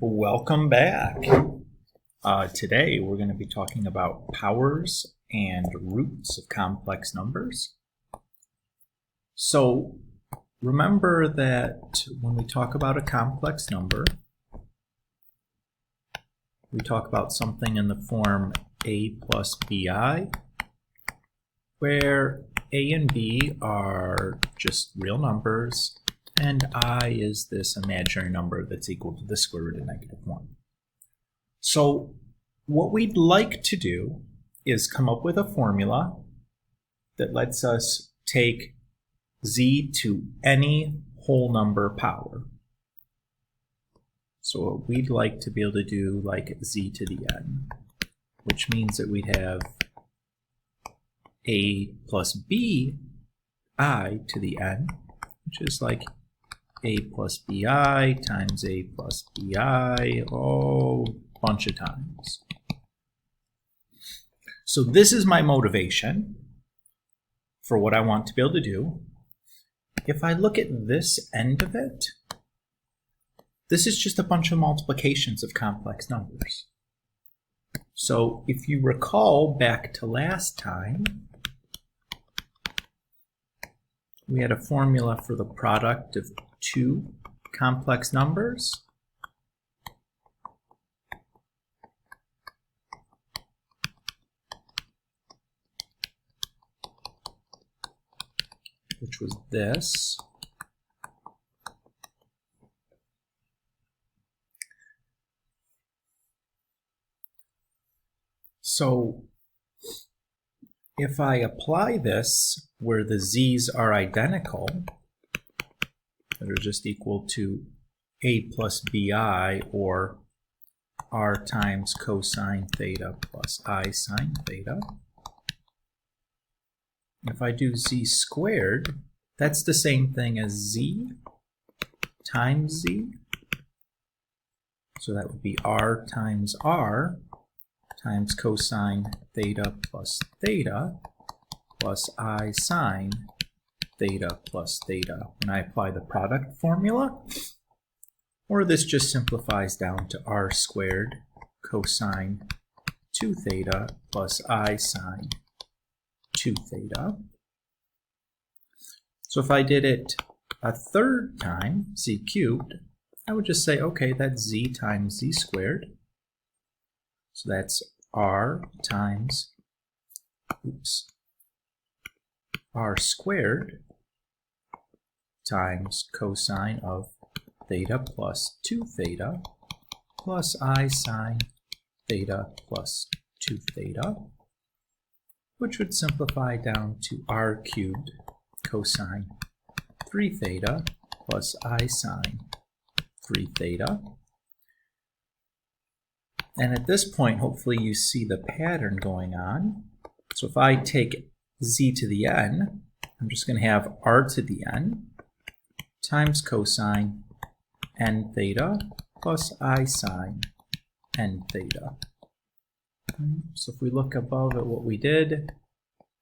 Welcome back. Today we're going to be talking about powers and roots of complex numbers. So remember that when we talk about a complex number, we talk about something in the form a plus bi, where a and b are just real numbers, and I is this imaginary number that's equal to the square root of -1. So what we'd like to do is come up with a formula that lets us take z to any whole number power. So what we'd like to be able to do, like z to the n, which means that we'd have a plus b I to the n, which is like a plus bi times a plus bi, bunch of times. So this is my motivation for what I want to be able to do. If I look at this end of it, this is just a bunch of multiplications of complex numbers. So if you recall back to last time, we had a formula for the product of two complex numbers. Which was this. So if I apply this where the z's are identical, that are just equal to a plus bi, or r times cosine theta plus I sine theta. If I do z squared, that's the same thing as z times z. So that would be r times cosine theta plus I sine theta plus theta when I apply the product formula. Or this just simplifies down to r squared cosine 2 theta plus I sine 2 theta. So if I did it a third time, z cubed, I would just say, okay, that's z times z squared. So that's r times, r squared times cosine of theta plus 2 theta plus I sine theta plus 2 theta, which would simplify down to r cubed cosine 3 theta plus I sine 3 theta. And at this point, hopefully you see the pattern going on. So if I take z to the n, I'm just going to have r to the n times cosine n theta plus I sine n theta. So if we look above at what we did,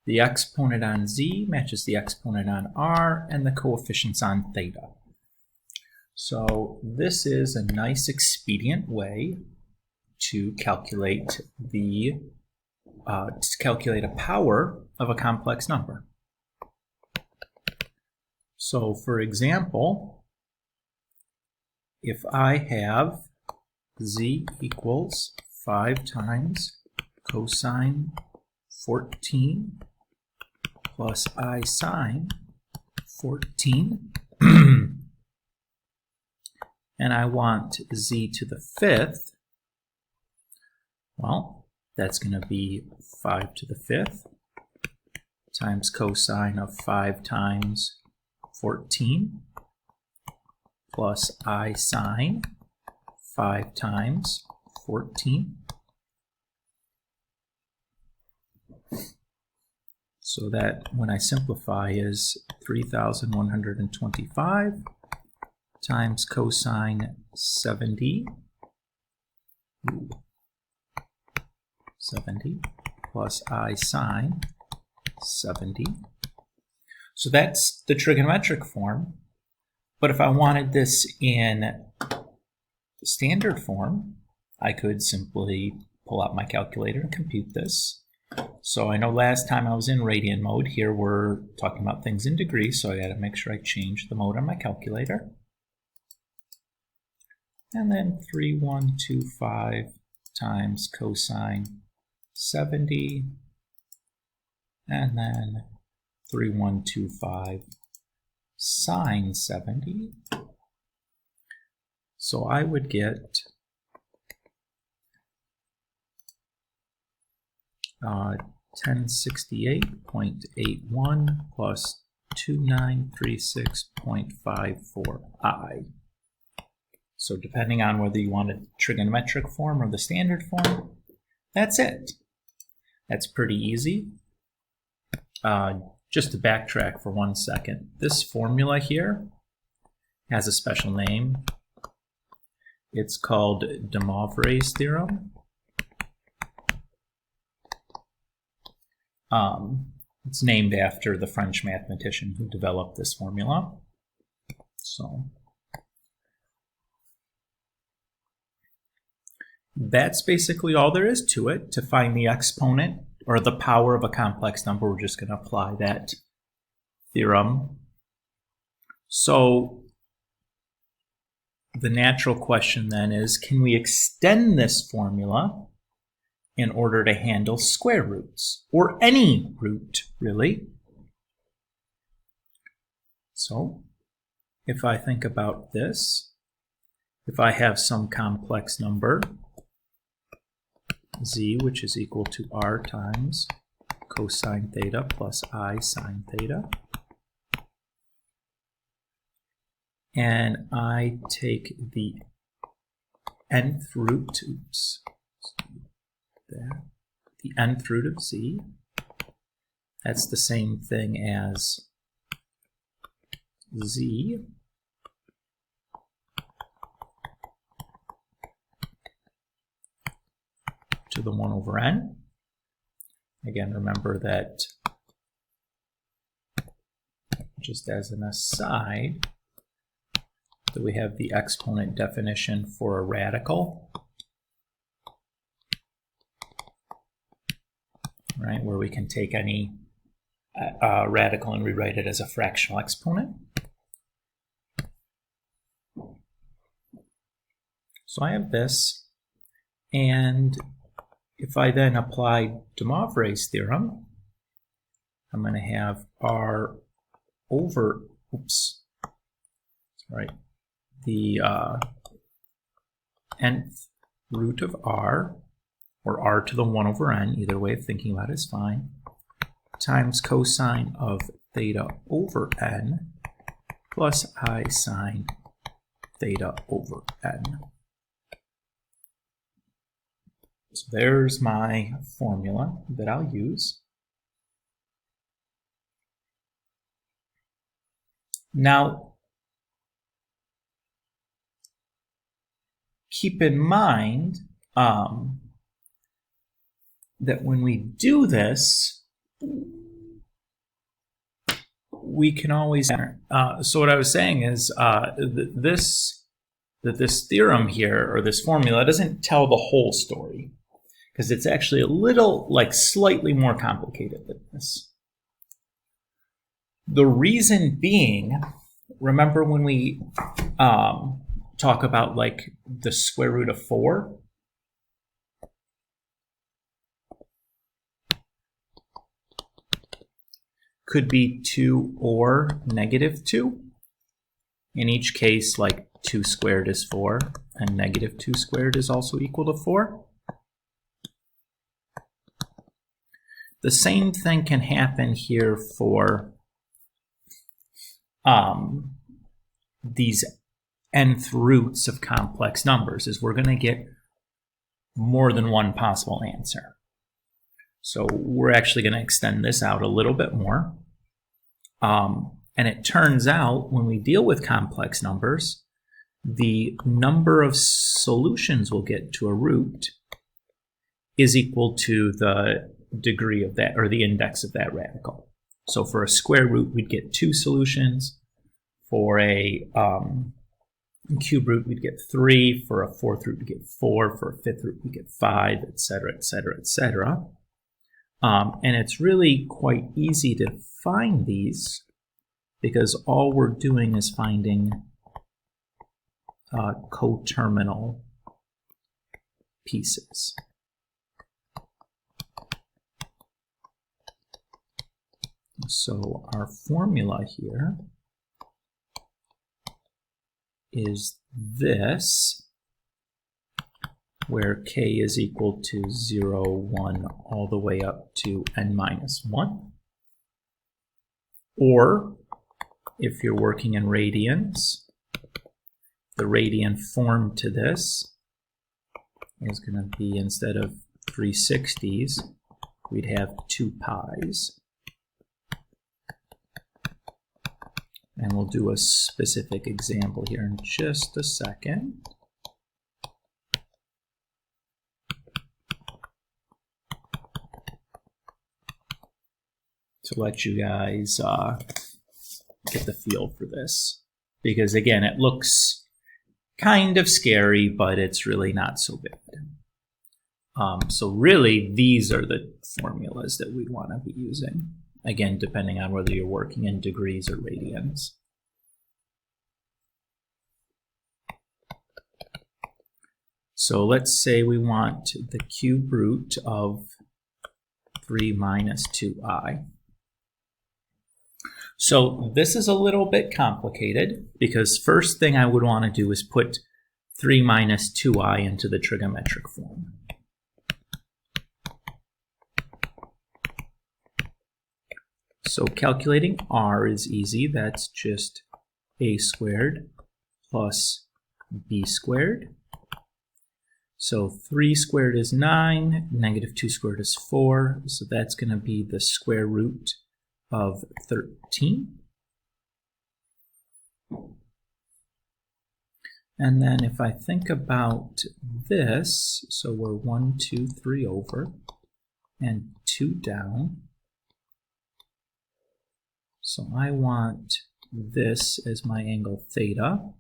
the exponent on z matches the exponent on r, and the coefficients on theta. So this is a nice expedient way to calculate a power of a complex number. So for example, if I have z equals 5 times cosine 14 plus I sine 14, and I want z to the 5th, well, that's going to be 5 to the 5th times cosine of 5 times 14 plus I sine 5 times 14. So that, when I simplify, is 3,125 times cosine 70 plus I sine 70. So that's the trigonometric form. But if I wanted this in standard form, I could simply pull out my calculator and compute this. So I know last time I was in radian mode. Here we're talking about things in degrees, so I got to make sure I change the mode on my calculator. And then 3125 times cosine 70, and then 3125 sine 70. So I would get 1068.81 plus 2936.54i. So depending on whether you want a trigonometric form or the standard form, that's it. That's pretty easy. Just to backtrack for 1 second, this formula here has a special name. It's called de Moraes Theorem. It's named after the French mathematician who developed this formula. So that's basically all there is to it. To find the exponent or the power of a complex number, we're just going to apply that theorem. So the natural question then is, can we extend this formula in order to handle square roots, or any root, really? So if I think about this, if I have some complex number, z, which is equal to r times cosine theta plus I sine theta, and I take the nth root, the nth root of z, that's the same thing as z to the 1 over n. Again, remember that, just as an aside, that we have the exponent definition for a radical, right, where we can take any radical and rewrite it as a fractional exponent. So I have this, and if I then apply de Moraes theorem, I'm going to have r over, the nth root of r, or r to the 1 over n, either way of thinking about it is fine, times cosine of theta over n plus I sine theta over n. So there's my formula that I'll use. Now, keep in mind that when we do this, we can always so what I was saying is this theorem here, or this formula, doesn't tell the whole story, because it's actually a little, slightly more complicated than this. The reason being, remember when we talk about the square root of 4? Could be 2 or negative 2. In each case, 2 squared is 4, and negative 2 squared is also equal to 4. The same thing can happen here for these nth roots of complex numbers, is we're going to get more than one possible answer. So we're actually going to extend this out a little bit more. And it turns out when we deal with complex numbers, the number of solutions we'll get to a root is equal to the degree of that, or the index of that radical. So for a square root, we'd get 2 solutions. For a In cube root, we'd get 3. For a fourth root, we'd get 4. For a fifth root, we get 5, etc., etc., etc. And it's really quite easy to find these because all we're doing is finding coterminal pieces. So our formula here is this, where k is equal to 0, 1, all the way up to n minus 1. Or, if you're working in radians, the radian form to this is going to be, instead of 360s, we'd have 2 pi's. And we'll do a specific example here in just a second. To let you guys get the feel for this. Because again, it looks kind of scary, but it's really not so bad. So really, these are the formulas that we want to be using. Again, depending on whether you're working in degrees or radians. So let's say we want the cube root of 3 minus 2i. So this is a little bit complicated because first thing I would want to do is put 3 minus 2i into the trigonometric form. So calculating r is easy. That's just a squared plus b squared. So 3 squared is 9, negative 2 squared is 4. So that's going to be the square root of 13. And then if I think about this, so we're 1, 2, 3 over and 2 down. So I want this as my angle theta.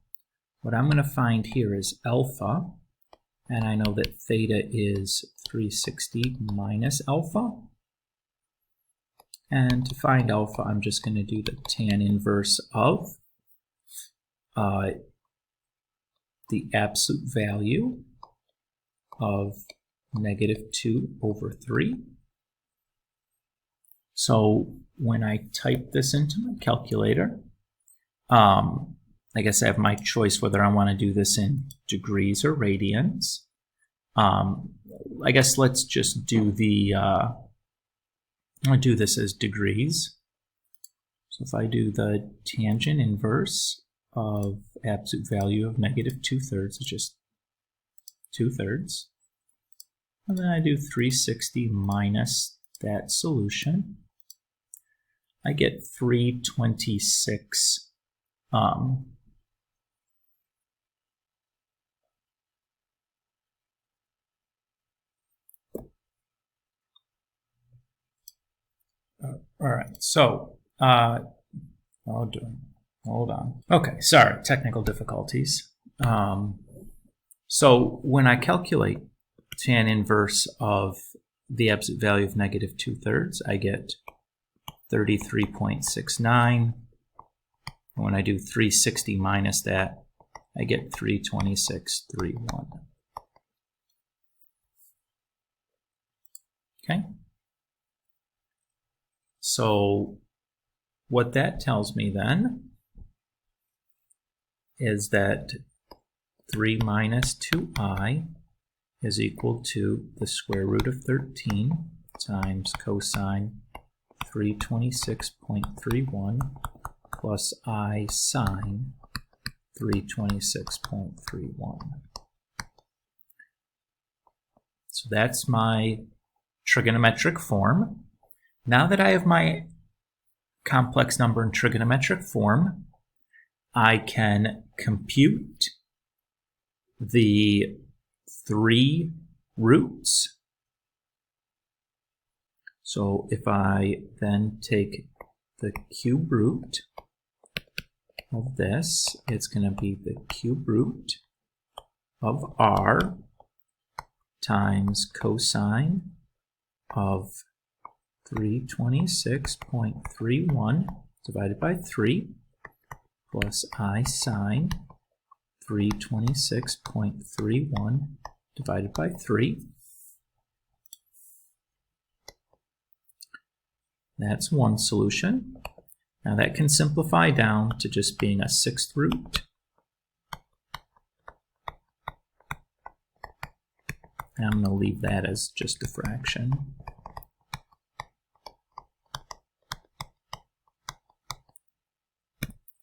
What I'm going to find here is alpha, and I know that theta is 360 minus alpha. And to find alpha, I'm just going to do the tan inverse of the absolute value of negative 2 over 3. So when I type this into my calculator, I guess I have my choice whether I want to do this in degrees or radians. I guess let's just do the, I'll do this as degrees. So if I do the tangent inverse of absolute value of negative 2/3, it's just 2/3. And then I do 360 minus that solution. I get 326 all right, so hold on. Okay, sorry, technical difficulties. So when I calculate tan inverse of the absolute value of negative 2/3, I get 33.69. When I do 360 minus that, I get 326.31. Okay? So what that tells me then is that 3 minus 2i is equal to the square root of 13 times cosine 326.31 plus I sine 326.31. So that's my trigonometric form. Now that I have my complex number in trigonometric form, I can compute the 3 roots. So if I then take the cube root of this, it's going to be the cube root of r times cosine of 326.31 divided by 3 plus I sine 326.31 divided by 3. That's one solution. Now that can simplify down to just being a sixth root. And I'm going to leave that as just a fraction.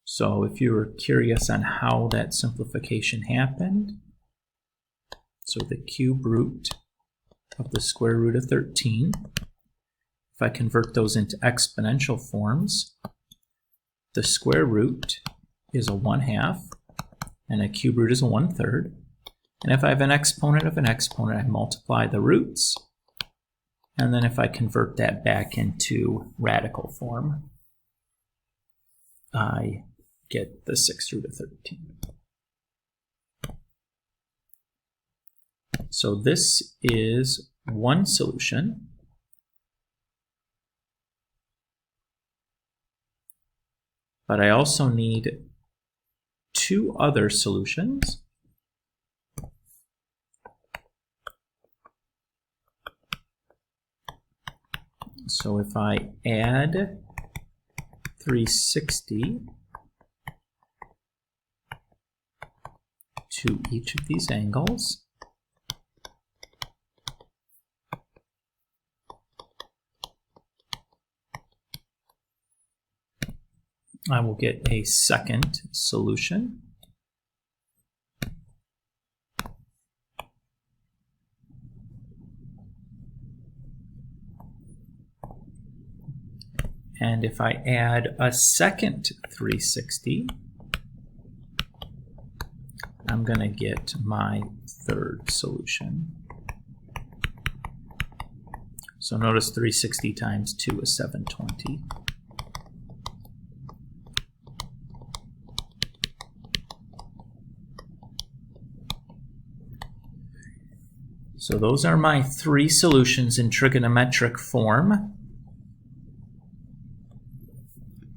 So if you were curious on how that simplification happened, so the cube root of the square root of 13, if I convert those into exponential forms, the square root is a 1/2 and a cube root is a 1/3. And if I have an exponent of an exponent, I multiply the roots. And then if I convert that back into radical form, I get the sixth root of 13. So this is one solution. But I also need two other solutions. So if I add 360 to each of these angles, I will get a second solution. And if I add a second 360, I'm going to get my third solution. So notice 360 times 2 is 720. So those are my three solutions in trigonometric form.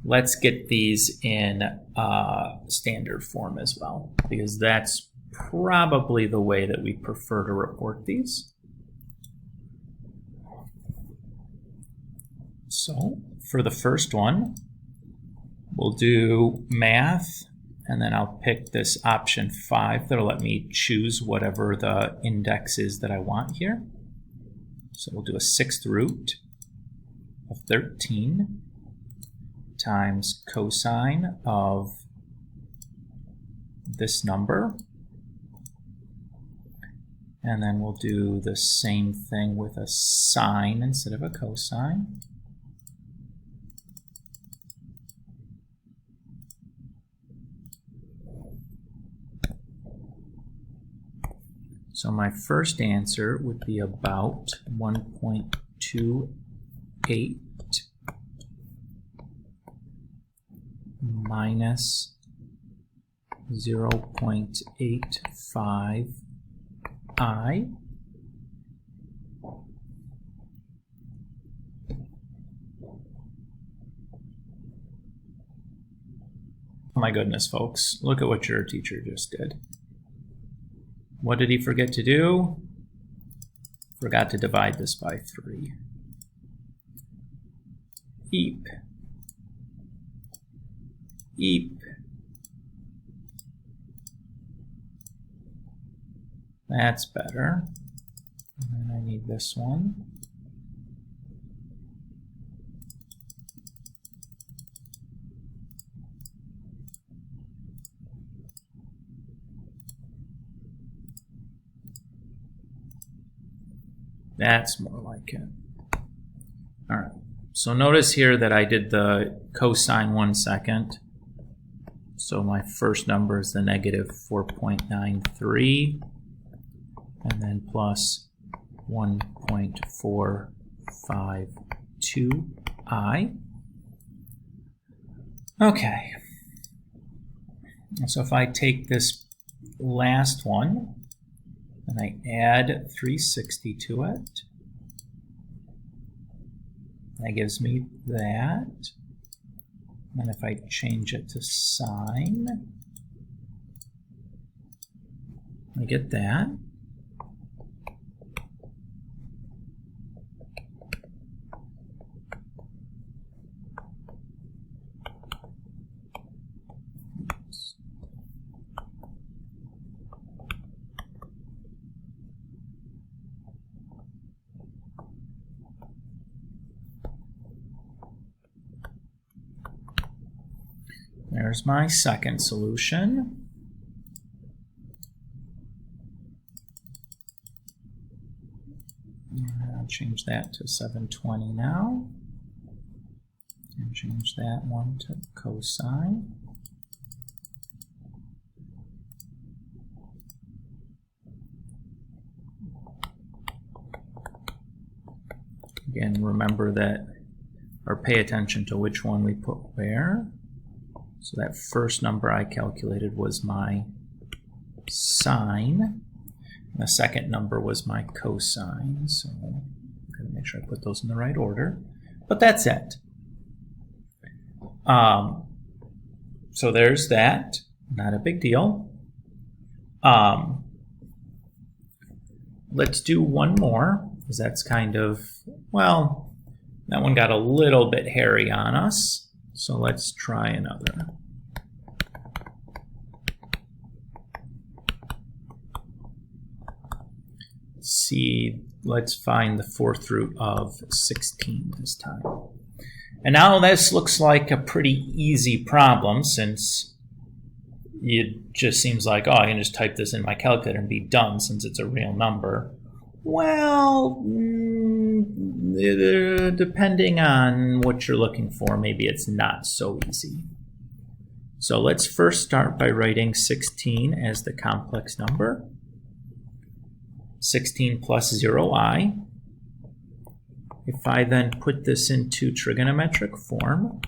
Let's get these in standard form as well, because that's probably the way that we prefer to report these. So for the first one, we'll do math, and then I'll pick this option 5 that'll let me choose whatever the index is that I want here. So we'll do a sixth root of 13 times cosine of this number. And then we'll do the same thing with a sine instead of a cosine. So my first answer would be about 1.28 minus 0.85 I. Oh my goodness, folks, look at what your teacher just did. What did he forget to do? Forgot to divide this by 3. Eep. Eep. That's better. And then I need this one. That's more like it. All right. So notice here that I did the cosine 1 second. So my first number is the negative 4.93, and then plus 1.452i. Okay. So if I take this last one and I add 360 to it, that gives me that. And if I change it to sine, I get that. There's my second solution. I'll change that to 720 now. And change that one to cosine. Again, remember that, or pay attention to which one we put where. So that first number I calculated was my sine, and the second number was my cosine. So I'm going to make sure I put those in the right order. But that's it. So there's that. Not a big deal. Let's do one more, because that's kind of, well, that one got a little bit hairy on us. So let's try another. Let's find the fourth root of 16 this time. And now this looks like a pretty easy problem, since it just seems like, oh, I can just type this in my calculator and be done since it's a real number. Well, depending on what you're looking for, maybe it's not so easy. So let's first start by writing 16 as the complex number. 16 plus 0i. If I then put this into trigonometric form,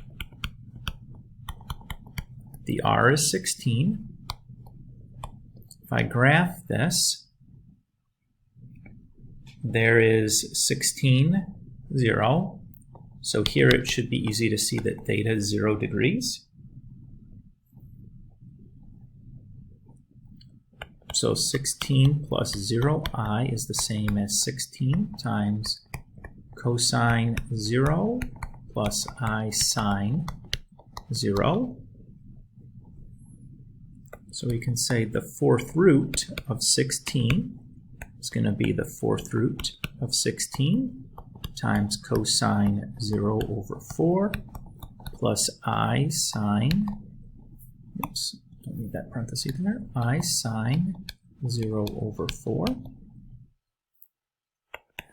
the r is 16. If I graph this, there is 16, 0. So here it should be easy to see that theta is 0 degrees. So 16 plus 0i is the same as 16 times cosine 0 plus I sine 0. So we can say the fourth root of 16 is going to be the fourth root of 16 times cosine 0 over 4 plus I sine, oops, don't need that parenthesis there, I sine 0 over 4.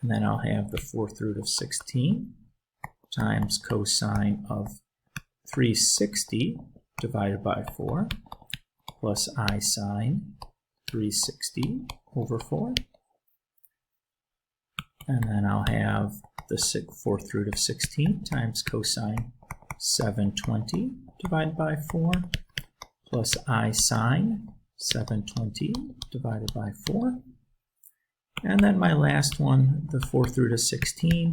And then I'll have the fourth root of 16 times cosine of 360 divided by 4 plus I sine 360 over 4. And then I'll have the fourth root of 16 times cosine 720 divided by 4 plus I sine 720 divided by 4. And then my last one, the fourth root of 16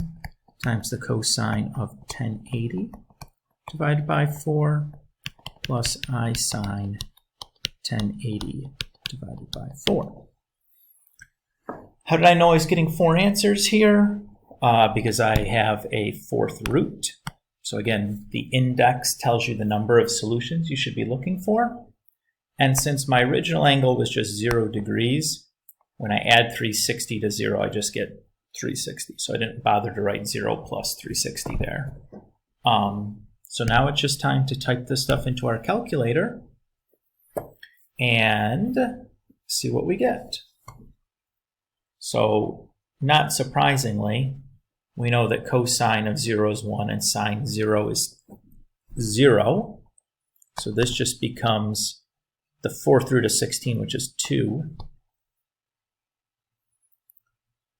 times the cosine of 1080 divided by 4 plus I sine 1080 divided by 4. How did I know I was getting 4 answers here? Because I have a fourth root. So again, the index tells you the number of solutions you should be looking for. And since my original angle was just 0 degrees, when I add 360 to 0, I just get 360. So I didn't bother to write 0 plus 360 there. So now it's just time to type this stuff into our calculator and see what we get. So not surprisingly, we know that cosine of 0 is 1 and sine 0 is 0. So this just becomes the fourth root of 16, which is 2.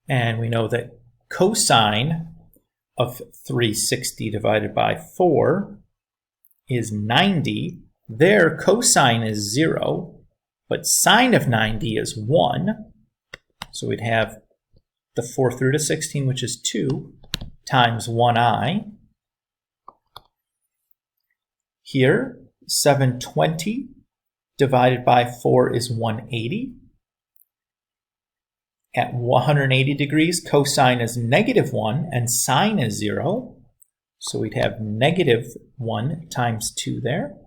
And we know that cosine of 360 divided by 4 is 90. There, cosine is 0, but sine of 90 is 1. So we'd have the fourth root of 16, which is 2, times 1i. Here, 720 divided by 4 is 180. At 180 degrees, cosine is -1 and sine is 0. So we'd have -1 times 2 there.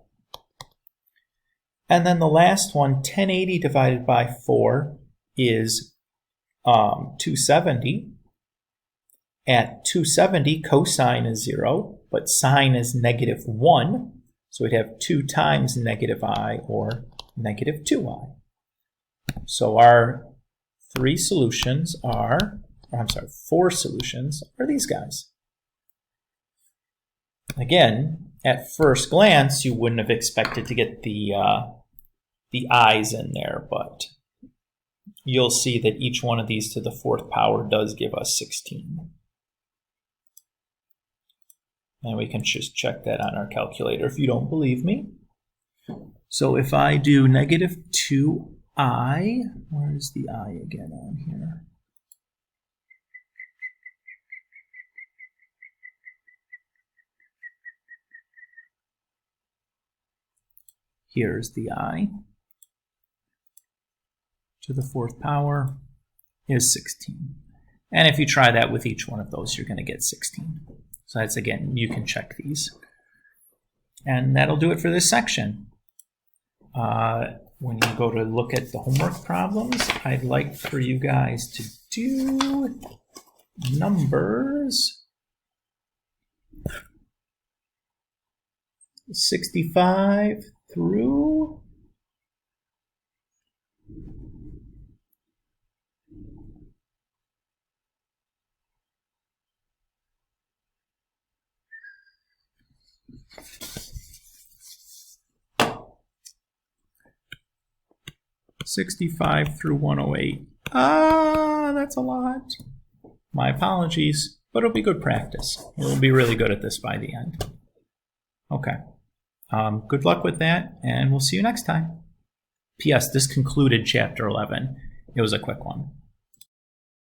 And then the last one, 1080 divided by 4 is 270. At 270, cosine is 0, but sine is -1. So we'd have 2 times -i, or -2i. So our four solutions are these guys. Again, at first glance, you wouldn't have expected to get the i's in there, but you'll see that each one of these to the fourth power does give us 16. And we can just check that on our calculator if you don't believe me. So if I do -2i, where's the I again on here? Here's the I to the fourth power is 16. And if you try that with each one of those, you're going to get 16. So that's, again, you can check these. And that'll do it for this section. When you go to look at the homework problems, I'd like for you guys to do numbers 65 through 65 through 108. That's a lot. My apologies, but it'll be good practice. You'll be really good at this by the end. Okay. Good luck with that, and we'll see you next time. P.S. This concluded Chapter 11. It was a quick one.